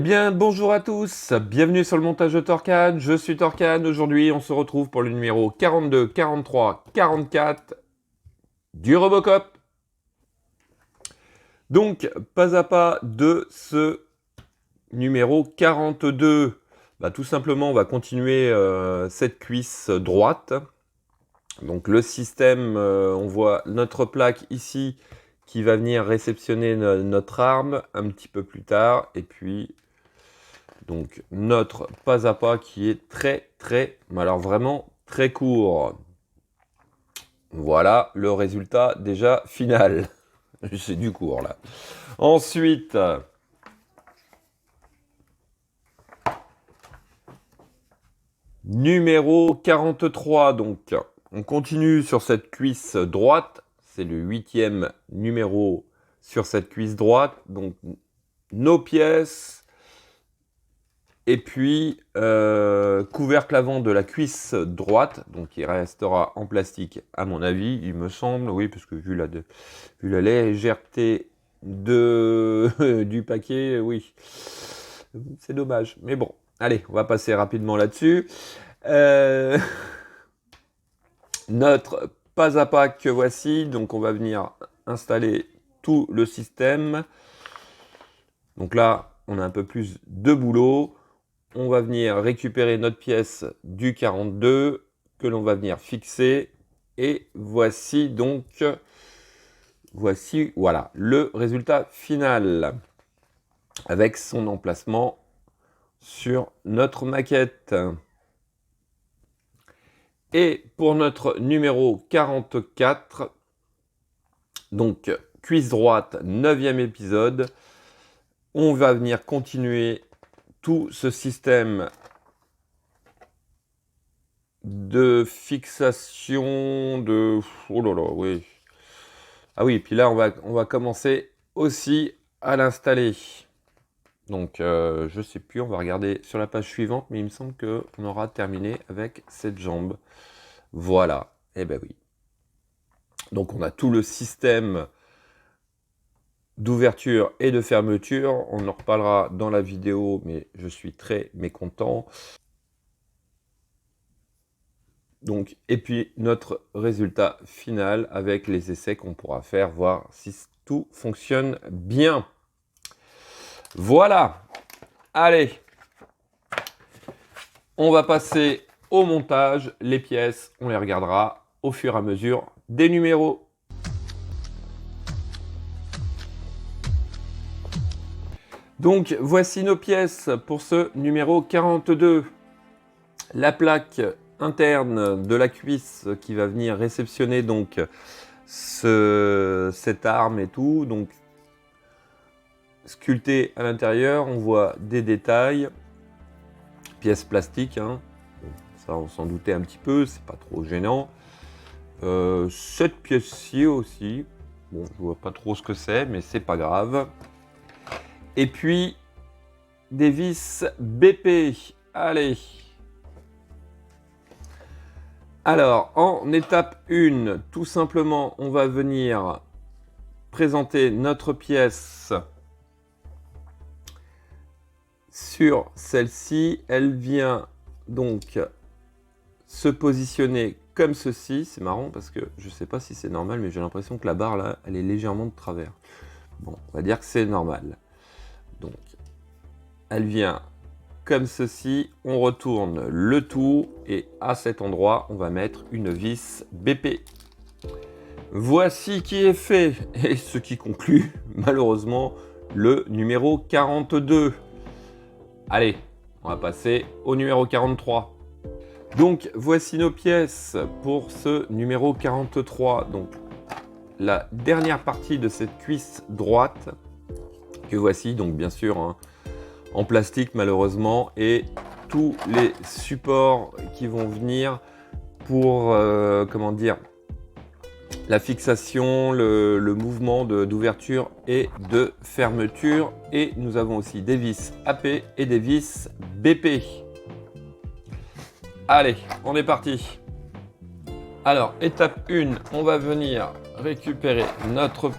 Eh bien, bonjour à tous, bienvenue sur le montage de Torcan, je suis Torcan, aujourd'hui on se retrouve pour le numéro 42, 43, 44 du Robocop. Donc, pas à pas de ce numéro 42, tout simplement on va continuer cette cuisse droite. Donc le système, on voit notre plaque ici qui va venir réceptionner notre arme un petit peu plus tard, et puis donc notre pas à pas qui est mais alors vraiment très court. Voilà le résultat déjà final. C'est du court là. Ensuite, numéro 43, donc on continue sur cette cuisse droite. C'est le 8e numéro sur cette cuisse droite. Donc nos pièces. Et puis, couvercle avant de la cuisse droite, donc il restera en plastique à mon avis, il me semble, oui, parce que vu la légèreté du paquet, oui, c'est dommage. Mais bon, allez, on va passer rapidement là-dessus. Notre pas à pas que voici, donc on va venir installer tout le système. Donc là, on a un peu plus de boulot. On va venir récupérer notre pièce du 42 que l'on va venir fixer. Et voici donc, voilà, le résultat final avec son emplacement sur notre maquette. Et pour notre numéro 44, donc cuisse droite, 9e épisode, on va venir continuer tout ce système de fixation de... Oh là là, oui. Ah oui, puis là, on va commencer aussi à l'installer. Donc, je sais plus, on va regarder sur la page suivante, mais il me semble qu'on aura terminé avec cette jambe. Voilà, eh ben oui. Donc, on a tout le système d'ouverture et de fermeture. On en reparlera dans la vidéo, mais je suis très mécontent. Donc, et puis notre résultat final avec les essais qu'on pourra faire, voir si tout fonctionne bien. Voilà. Allez. On va passer au montage. Les pièces, on les regardera au fur et à mesure des numéros. Donc, voici nos pièces pour ce numéro 42. La plaque interne de la cuisse qui va venir réceptionner donc cette arme et tout. Donc, sculpté à l'intérieur, on voit des détails. Pièces plastiques, hein. Ça on s'en doutait un petit peu, c'est pas trop gênant. Cette pièce-ci aussi, bon, je vois pas trop ce que c'est, mais c'est pas grave. Et puis, des vis BP. Allez. Alors, en étape 1, tout simplement, on va venir présenter notre pièce sur celle-ci. Elle vient donc se positionner comme ceci. C'est marrant parce que je ne sais pas si c'est normal, mais j'ai l'impression que la barre là, elle est légèrement de travers. Bon, on va dire que c'est normal. Donc, elle vient comme ceci. On retourne le tout et à cet endroit, on va mettre une vis BP. Voici qui est fait et ce qui conclut malheureusement le numéro 42. Allez, on va passer au numéro 43. Donc, voici nos pièces pour ce numéro 43. Donc, la dernière partie de cette cuisse droite que voici, donc bien sûr, hein, en plastique malheureusement, et tous les supports qui vont venir pour, comment dire, la fixation, le mouvement d'ouverture et de fermeture. Et nous avons aussi des vis AP et des vis BP. Allez, on est parti. Alors, étape 1, on va venir récupérer notre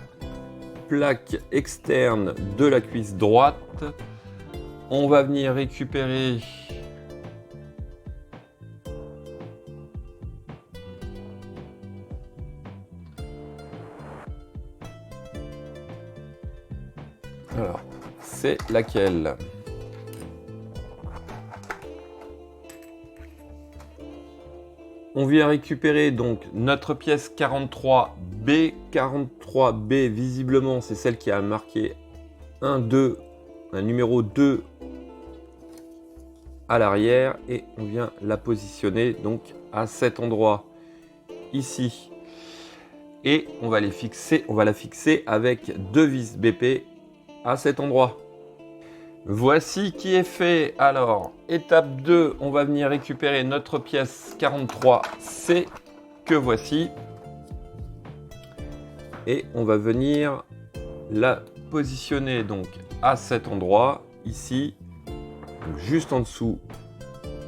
plaque externe de la cuisse droite. on va venir récupérer alors, c'est laquelle? On vient récupérer donc notre pièce 43B. 43B, visiblement, c'est celle qui a marqué un numéro 2 à l'arrière. Et on vient la positionner donc à cet endroit ici. Et on va la fixer avec 2 vis BP à cet endroit. Voici qui est fait. Alors, étape 2, on va venir récupérer notre pièce 43C que voici. Et on va venir la positionner donc à cet endroit, ici, donc juste en dessous.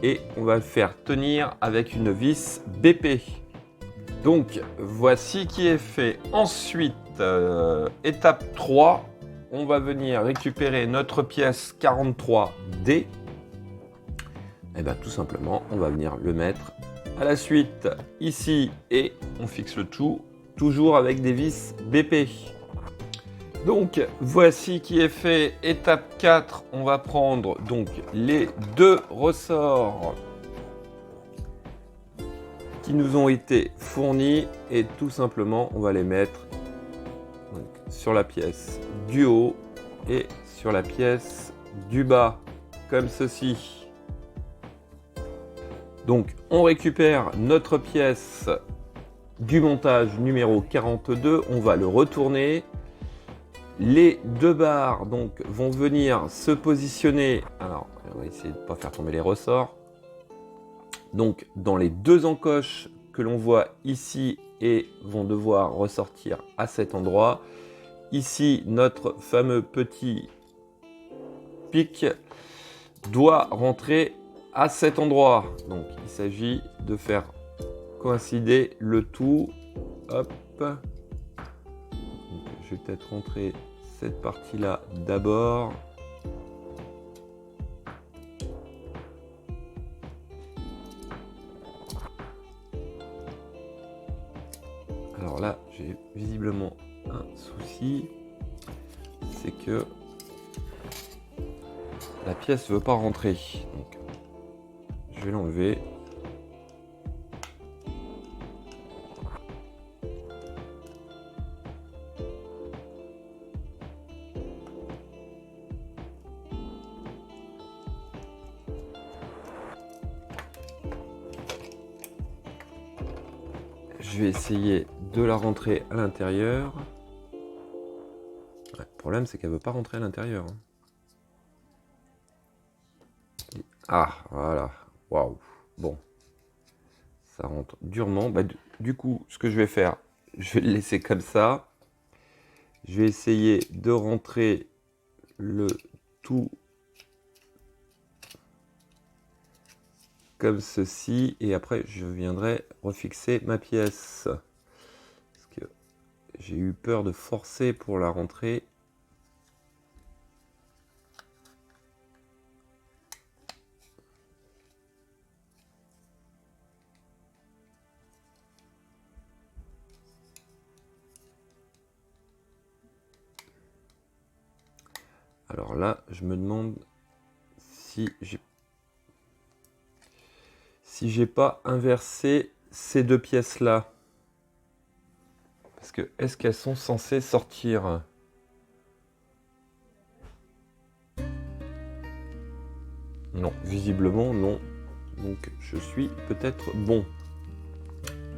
Et on va le faire tenir avec une vis BP. Donc, voici qui est fait. Ensuite, étape 3. On va venir récupérer notre pièce 43D. Et bien tout simplement, on va venir le mettre à la suite ici et on fixe le tout, toujours avec des vis BP. Donc voici qui est fait. Étape 4, on va prendre donc les 2 ressorts qui nous ont été fournis et tout simplement, on va les mettre donc, sur la pièce du haut et sur la pièce du bas, comme ceci. Donc on récupère notre pièce du montage numéro 42, on va le retourner. Les 2 barres donc vont venir se positionner, alors on va essayer de ne pas faire tomber les ressorts, donc dans les 2 encoches que l'on voit ici et vont devoir ressortir à cet endroit. Ici, notre fameux petit pic doit rentrer à cet endroit. Donc, il s'agit de faire coïncider le tout. Hop. Donc, je vais peut-être rentrer cette partie-là d'abord. Alors là, j'ai visiblement un souci, c'est que la pièce ne veut pas rentrer. Donc, je vais l'enlever. Je vais essayer de la rentrer à l'intérieur. Ouais, le problème, c'est qu'elle ne veut pas rentrer à l'intérieur. Ah, voilà. Waouh. Bon. Ça rentre durement. Bah, du coup, ce que je vais faire, je vais le laisser comme ça. Je vais essayer de rentrer le tout comme ceci. Et après, je viendrai refixer ma pièce. Parce que j'ai eu peur de forcer pour la rentrée. Alors là, je me demande si j'ai pas inversé ces 2 pièces-là. Parce que est-ce qu'elles sont censées sortir? Non, visiblement non. Donc je suis peut-être bon.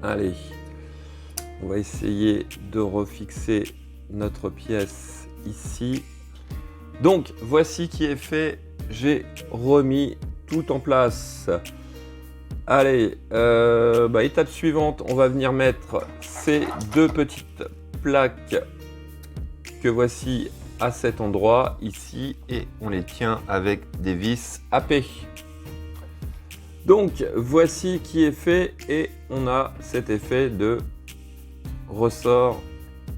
Allez, on va essayer de refixer notre pièce ici. Donc voici qui est fait. J'ai remis tout en place. Allez, étape suivante, on va venir mettre ces 2 petites plaques que voici à cet endroit ici et on les tient avec des vis AP. Donc voici qui est fait et on a cet effet de ressort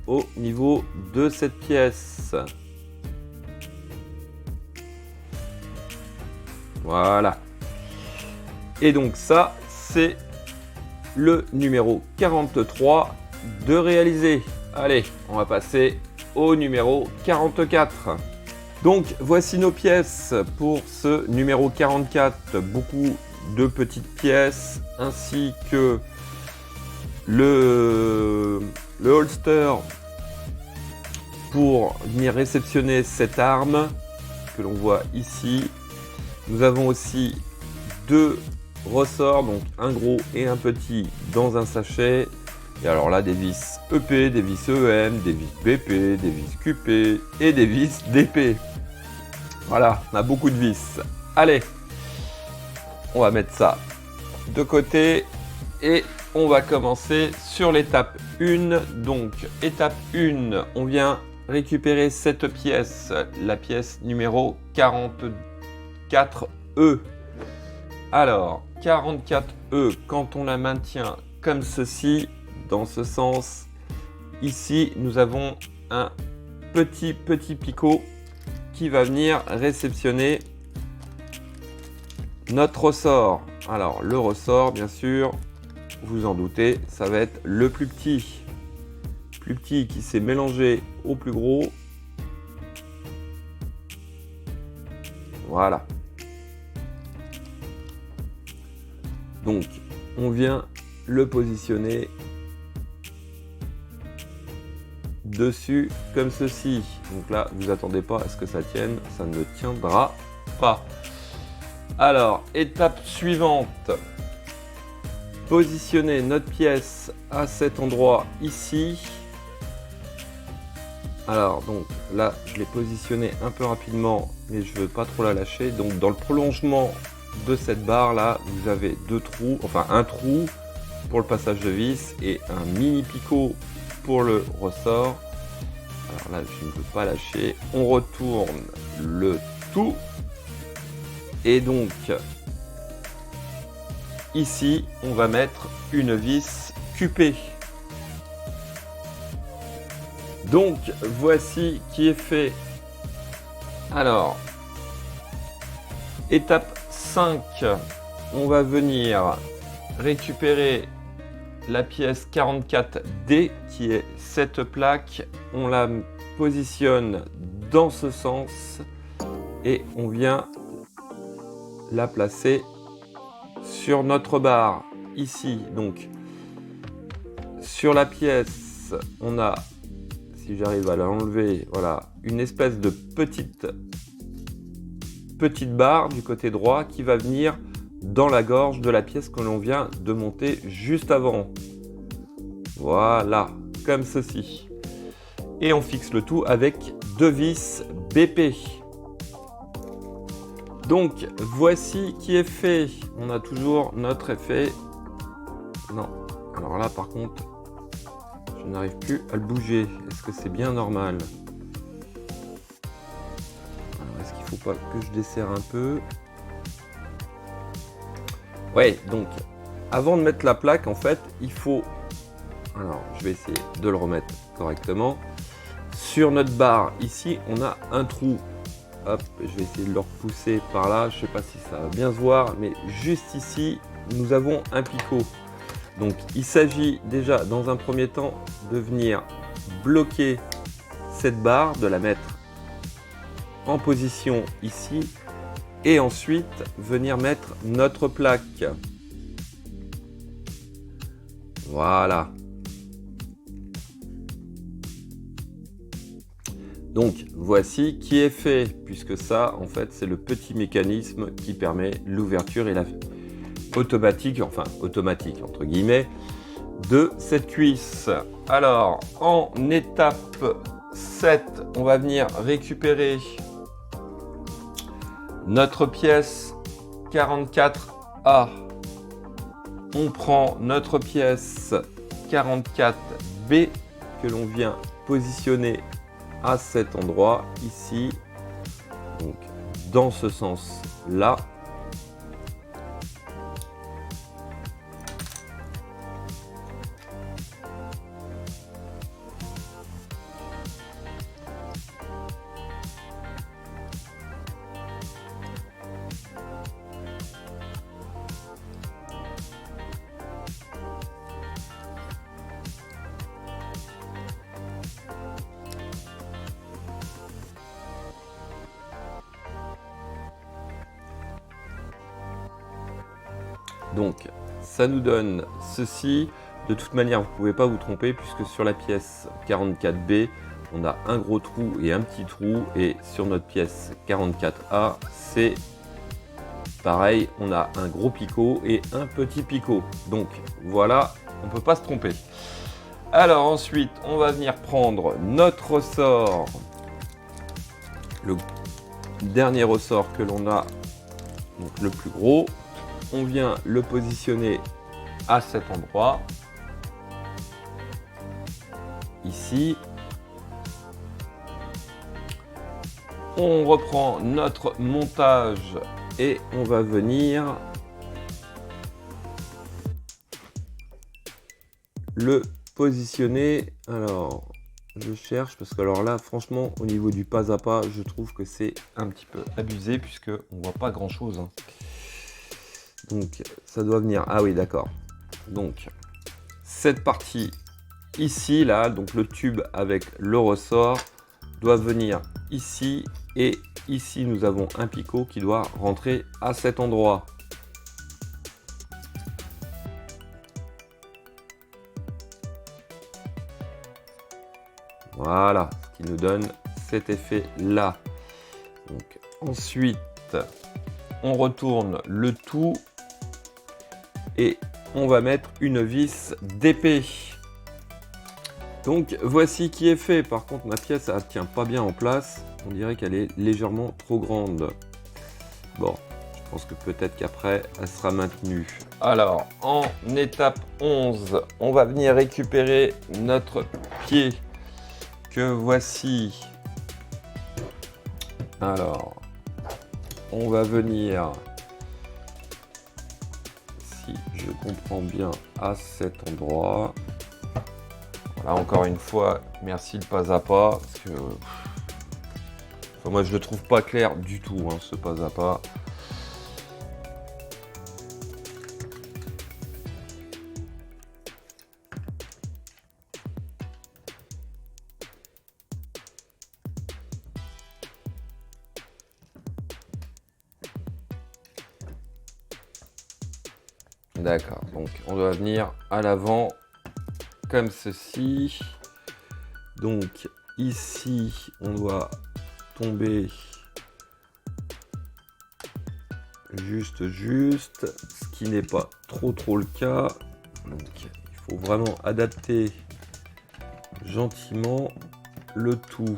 au niveau de cette pièce. Voilà. Et donc ça, c'est le numéro 43 de réaliser. Allez, on va passer au numéro 44. Donc voici nos pièces pour ce numéro 44. Beaucoup de petites pièces ainsi que le holster pour venir réceptionner cette arme que l'on voit ici. Nous avons aussi deux ressorts, donc un gros et un petit dans un sachet. Et alors là, des vis EP, des vis EM, des vis BP, des vis QP et des vis DP. Voilà, on a beaucoup de vis. Allez, on va mettre ça de côté et on va commencer sur l'étape 1. Donc, étape 1, on vient récupérer cette pièce, la pièce numéro 44E. Alors, 44E, quand on la maintient comme ceci, dans ce sens, ici, nous avons un petit picot qui va venir réceptionner notre ressort. Alors, le ressort, bien sûr, vous en doutez, ça va être le plus petit. Plus petit qui s'est mélangé au plus gros. Voilà. Donc, on vient le positionner dessus comme ceci. Donc là, vous attendez pas à ce que ça tienne, ça ne tiendra pas. Alors, étape suivante. Positionner notre pièce à cet endroit ici. Alors, donc là, je l'ai positionné un peu rapidement, mais je veux pas trop la lâcher. Donc, dans le prolongement de cette barre là, vous avez deux trous, enfin un trou pour le passage de vis et un mini picot pour le ressort. Alors là, je ne veux pas lâcher. On retourne le tout. Et donc, ici, on va mettre une vis QP. Donc, voici qui est fait. Alors, étape 5, on va venir récupérer la pièce 44D qui est cette plaque. On la positionne dans ce sens et on vient la placer sur notre barre ici. Donc, sur la pièce, on a, si j'arrive à l'enlever, voilà, une espèce de petite barre du côté droit qui va venir dans la gorge de la pièce que l'on vient de monter juste avant. Voilà, comme ceci. Et on fixe le tout avec deux vis BP. Donc, voici qui est fait. On a toujours notre effet. Non, alors là par contre, je n'arrive plus à le bouger. Est-ce que c'est bien normal ? Est-ce qu'il ne faut pas que je desserre un peu ? Ouais, donc, avant de mettre la plaque, en fait, il faut... Alors, je vais essayer de le remettre correctement. Sur notre barre, ici, on a un trou. Hop, je vais essayer de le repousser par là. Je ne sais pas si ça va bien se voir, mais juste ici, nous avons un picot. Donc, il s'agit déjà, dans un premier temps, de venir bloquer cette barre, de la mettre en position ici, et ensuite venir mettre notre plaque. Voilà. Donc voici qui est fait, puisque ça en fait c'est le petit mécanisme qui permet l'ouverture et la automatique, enfin automatique entre guillemets, de cette cuisse. Alors en étape 7, on va venir récupérer notre pièce 44A. On prend notre pièce 44B que l'on vient positionner à cet endroit ici, donc dans ce sens là. Donc, ça nous donne ceci. De toute manière, vous ne pouvez pas vous tromper puisque sur la pièce 44B, on a un gros trou et un petit trou. Et sur notre pièce 44A, c'est pareil, on a un gros picot et un petit picot. Donc, voilà, on ne peut pas se tromper. Alors ensuite, on va venir prendre notre ressort. Le dernier ressort que l'on a, donc le plus gros. On vient le positionner à cet endroit. Ici. On reprend notre montage et on va venir le positionner. Alors, je cherche parce que alors là, franchement, au niveau du pas à pas, je trouve que c'est un petit peu abusé puisque on voit pas grand chose. Donc, ça doit venir. Ah oui, d'accord. Donc, cette partie ici, là, donc le tube avec le ressort, doit venir ici. Et ici, nous avons un picot qui doit rentrer à cet endroit. Voilà, ce qui nous donne cet effet-là. Donc, ensuite, on retourne le tout et on va mettre une vis d'épée. Donc voici qui est fait. Par contre, ma pièce, elle tient pas bien en place. On dirait qu'elle est légèrement trop grande. Bon, je pense que peut-être qu'après, elle sera maintenue. Alors, en étape 11, on va venir récupérer notre pied que voici. Alors, on va venir, si je comprends bien, à cet endroit. Voilà, encore une fois, merci le pas à pas, parce que enfin, moi je le trouve pas clair du tout, ce pas à pas. D'accord, donc on doit venir à l'avant comme ceci. Donc ici, on doit tomber juste, ce qui n'est pas trop le cas. Donc il faut vraiment adapter gentiment le tout,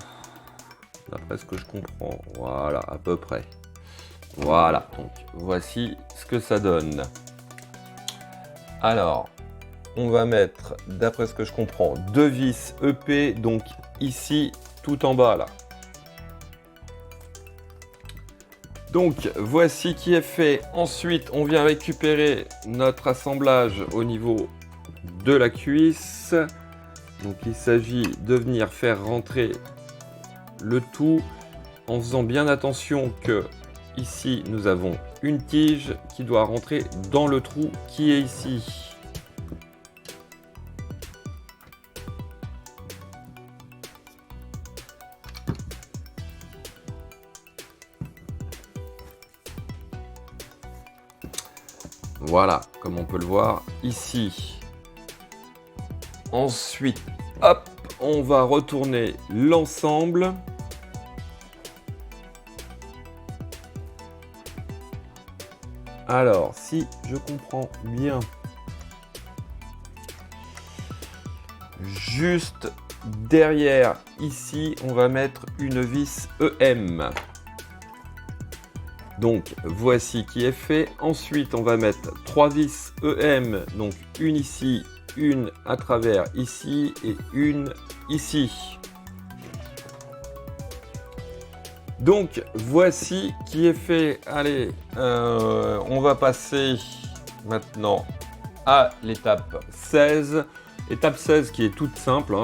d'après ce que je comprends. Voilà, à peu près. Voilà, donc voici ce que ça donne. Alors, on va mettre, d'après ce que je comprends, 2 vis EP, donc ici, tout en bas, là. Donc, voici qui est fait. Ensuite, on vient récupérer notre assemblage au niveau de la cuisse. Donc, il s'agit de venir faire rentrer le tout en faisant bien attention que ici, nous avons une tige qui doit rentrer dans le trou qui est ici. Voilà, comme on peut le voir ici. Ensuite, hop, on va retourner l'ensemble. Alors, si je comprends bien, juste derrière, ici, on va mettre une vis EM. Donc, voici qui est fait. Ensuite, on va mettre 3 vis EM, donc une ici, une à travers ici et une ici. Donc, voici qui est fait. Allez, on va passer maintenant à l'étape 16. Étape 16 qui est toute simple,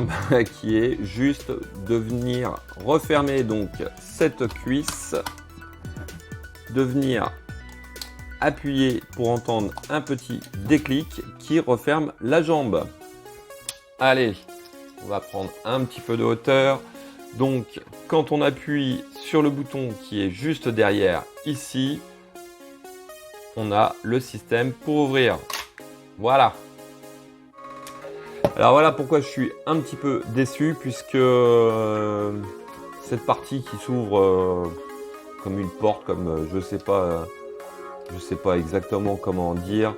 qui est juste de venir refermer donc cette cuisse, de venir appuyer pour entendre un petit déclic qui referme la jambe. Allez, on va prendre un petit peu de hauteur. Donc, quand on appuie sur le bouton qui est juste derrière ici, on a le système pour ouvrir. Voilà. Alors voilà pourquoi je suis un petit peu déçu, puisque cette partie qui s'ouvre comme une porte, comme je sais pas exactement comment dire,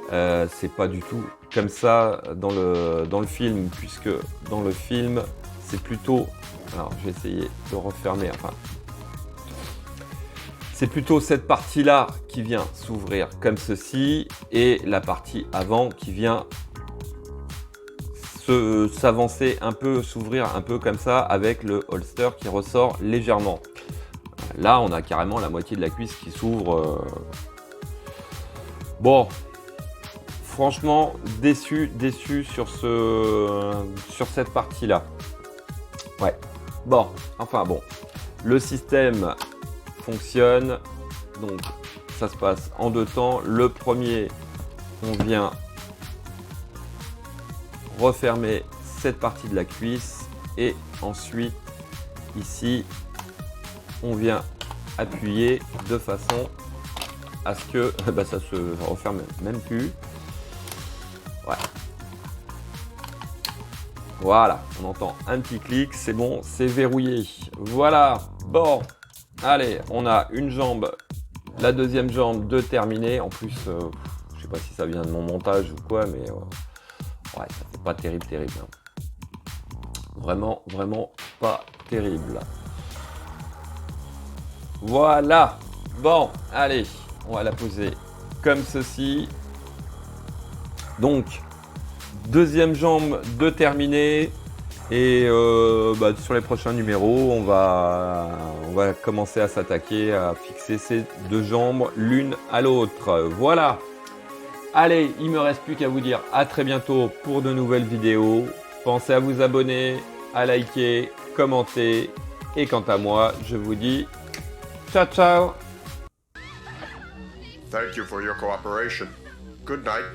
c'est pas du tout comme ça dans le film, puisque dans le film c'est plutôt, alors je vais essayer de refermer, enfin c'est plutôt cette partie là qui vient s'ouvrir comme ceci, et la partie avant qui vient s'avancer un peu, s'ouvrir un peu comme ça, avec le holster qui ressort légèrement. Là on a carrément la moitié de la cuisse qui s'ouvre. Bon, franchement déçu sur cette partie là. Ouais, bon, enfin bon, le système fonctionne, donc ça se passe en deux temps. Le premier, on vient refermer cette partie de la cuisse, et ensuite ici on vient appuyer de façon à ce que ça se referme même plus. Ouais. Voilà, on entend un petit clic, c'est bon, c'est verrouillé. Voilà, bon, allez, on a une jambe, la deuxième jambe de terminer. En plus, je sais pas si ça vient de mon montage ou quoi, mais ouais, ça fait pas terrible. Hein. Vraiment pas terrible. Voilà, bon, allez, on va la poser comme ceci. Donc, deuxième jambe de terminer, et sur les prochains numéros, on va commencer à s'attaquer à fixer ces deux jambes l'une à l'autre. Voilà. Allez, il me reste plus qu'à vous dire à très bientôt pour de nouvelles vidéos. Pensez à vous abonner, à liker, commenter, et quant à moi, je vous dis ciao ciao. Thank you for your cooperation. Good night.